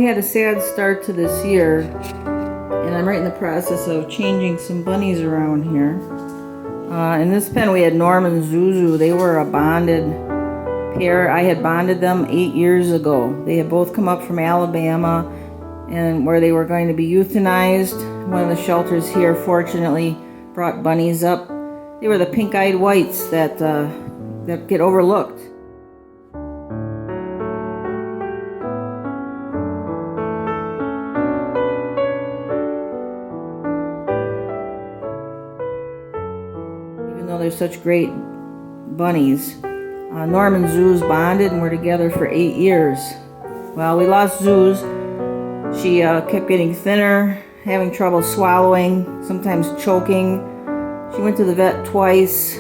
had a sad start to this year, and I'm right in the process of changing some bunnies around here. In this pen we had Norm and Zuzu. They were a bonded pair. I had bonded them 8 years ago. They had both come up from Alabama, and where they were going to be euthanized. One of the shelters here fortunately brought bunnies up. They were the pink-eyed whites that get overlooked. Even though they're such great bunnies, Norm and Zuz bonded and were together for 8 years. Well, we lost Zuz. She kept getting thinner, having trouble swallowing, sometimes choking. She went to the vet twice.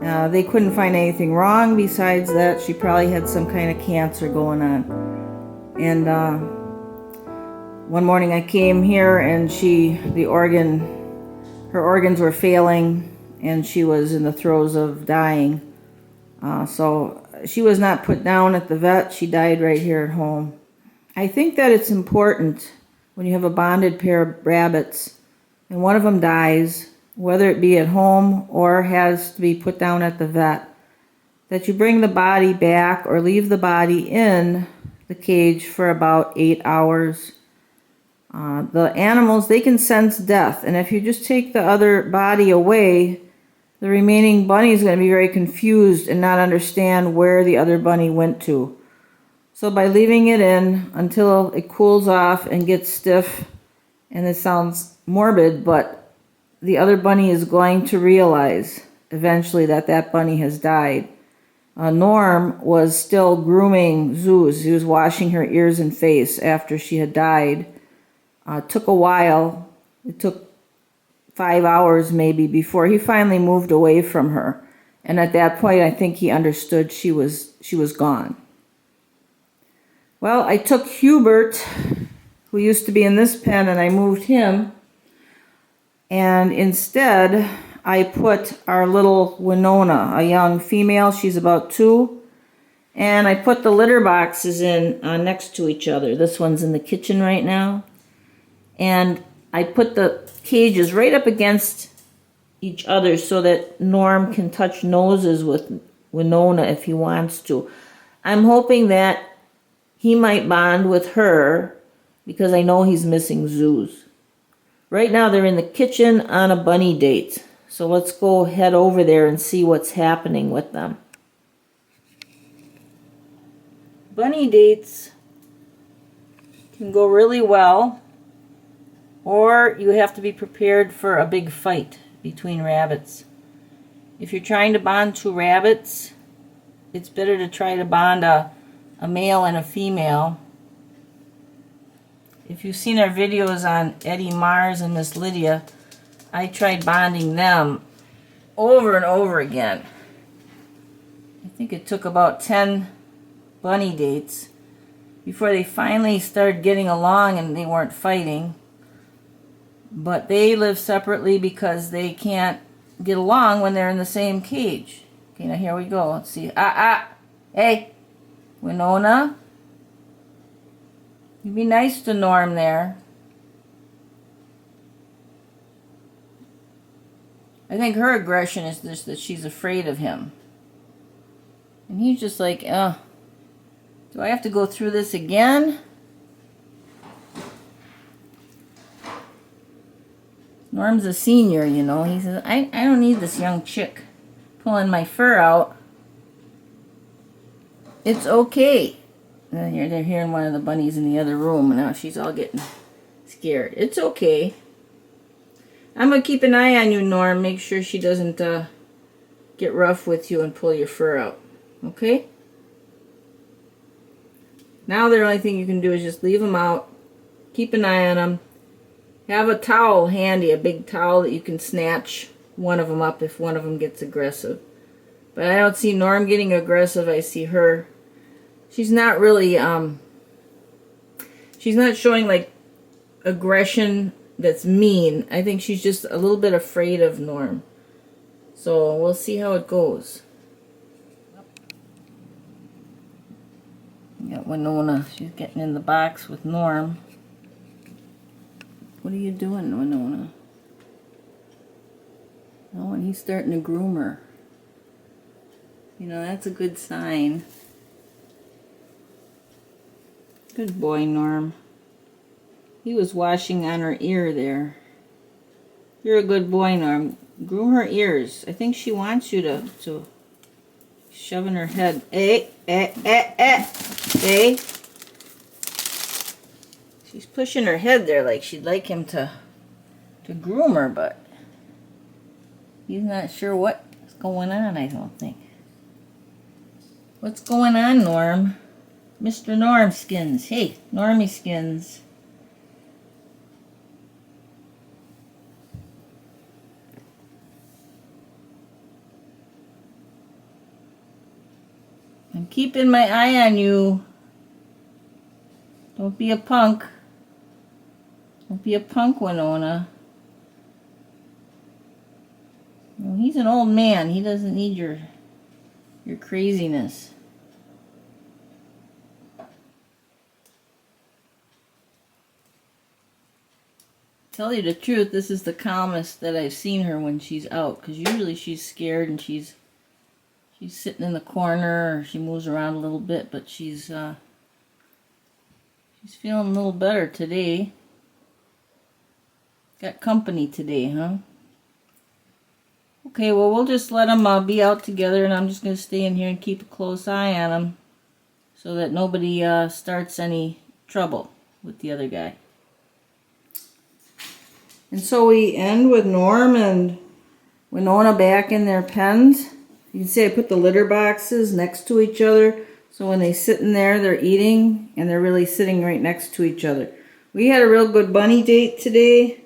They couldn't find anything wrong besides that she probably had some kind of cancer going on. And one morning I came here and her organs were failing and she was in the throes of dying. So she was not put down at the vet. She died right here at home. I think that it's important when you have a bonded pair of rabbits and one of them dies, whether it be at home or has to be put down at the vet, that you bring the body back or leave the body in the cage for about 8 hours. The animals, they can sense death, and if you just take the other body away, the remaining bunny is going to be very confused and not understand where the other bunny went to. So by leaving it in until it cools off and gets stiff, and it sounds morbid, but the other bunny is going to realize eventually that that bunny has died. Norm was still grooming Zuz. He was washing her ears and face after she had died. It took a while. It took 5 hours maybe before he finally moved away from her. And at that point, I think he understood she was gone. Well, I took Hubert, who used to be in this pen, and I moved him. And instead, I put our little Winona, a young female. She's about 2. And I put the litter boxes in next to each other. This one's in the kitchen right now. And I put the cages right up against each other so that Norm can touch noses with Winona if he wants to. I'm hoping that he might bond with her because I know he's missing Zuz. Right now they're in the kitchen on a bunny date. So let's go head over there and see what's happening with them. Bunny dates can go really well, or you have to be prepared for a big fight between rabbits. If you're trying to bond 2 rabbits, it's better to try to bond a male and a female. If you've seen our videos on Eddie Mars and Miss Lydia, I tried bonding them over and over again. I think it took about 10 bunny dates before they finally started getting along and they weren't fighting. But they live separately because they can't get along when they're in the same cage. Okay, now here we go. Let's see. Hey, Winona. You be nice to Norm there. I think her aggression is just that she's afraid of him. And he's just like, do I have to go through this again? Norm's a senior, you know. He says, I don't need this young chick pulling my fur out. It's okay. They're hearing one of the bunnies in the other room, and now she's all getting scared. It's okay. I'm going to keep an eye on you, Norm. Make sure she doesn't get rough with you and pull your fur out. Okay? Now the only thing you can do is just leave them out. Keep an eye on them. Have a towel handy, a big towel that you can snatch one of them up if one of them gets aggressive. But I don't see Norm getting aggressive. I see her. She's not really, she's not showing like aggression that's mean. I think she's just a little bit afraid of Norm. So we'll see how it goes. Got Winona. She's getting in the box with Norm. What are you doing, Winona? Oh, and he's starting to groom her. You know, that's a good sign. Good boy, Norm. He was washing on her ear there. You're a good boy, Norm. Groom her ears. I think she wants you to shove in her head. Hey. She's pushing her head there like she'd like him to groom her, but he's not sure what's going on, I don't think. What's going on, Norm? Mr. Norm Skins. Hey, Normie Skins. I'm keeping my eye on you. Don't be a punk. Don't be a punk, Winona. Well, he's an old man. He doesn't need your craziness. Tell you the truth, this is the calmest that I've seen her when she's out, because usually she's scared and she's sitting in the corner, or she moves around a little bit, but she's feeling a little better today. Got company today, huh? Okay, well, we'll just let them be out together, and I'm just going to stay in here and keep a close eye on them so that nobody starts any trouble with the other guy. And so we end with Norm and Winona back in their pens. You can see I put the litter boxes next to each other, so when they sit in there, they're eating, and they're really sitting right next to each other. We had a real good bunny date today,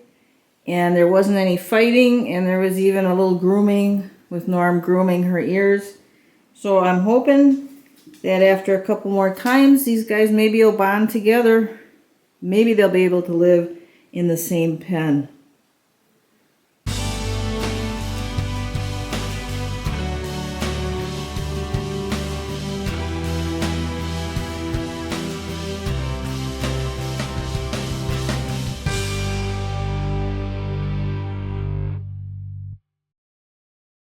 and there wasn't any fighting, and there was even a little grooming with Norm grooming her ears. So I'm hoping that after a couple more times, these guys maybe will bond together. Maybe they'll be able to live in the same pen.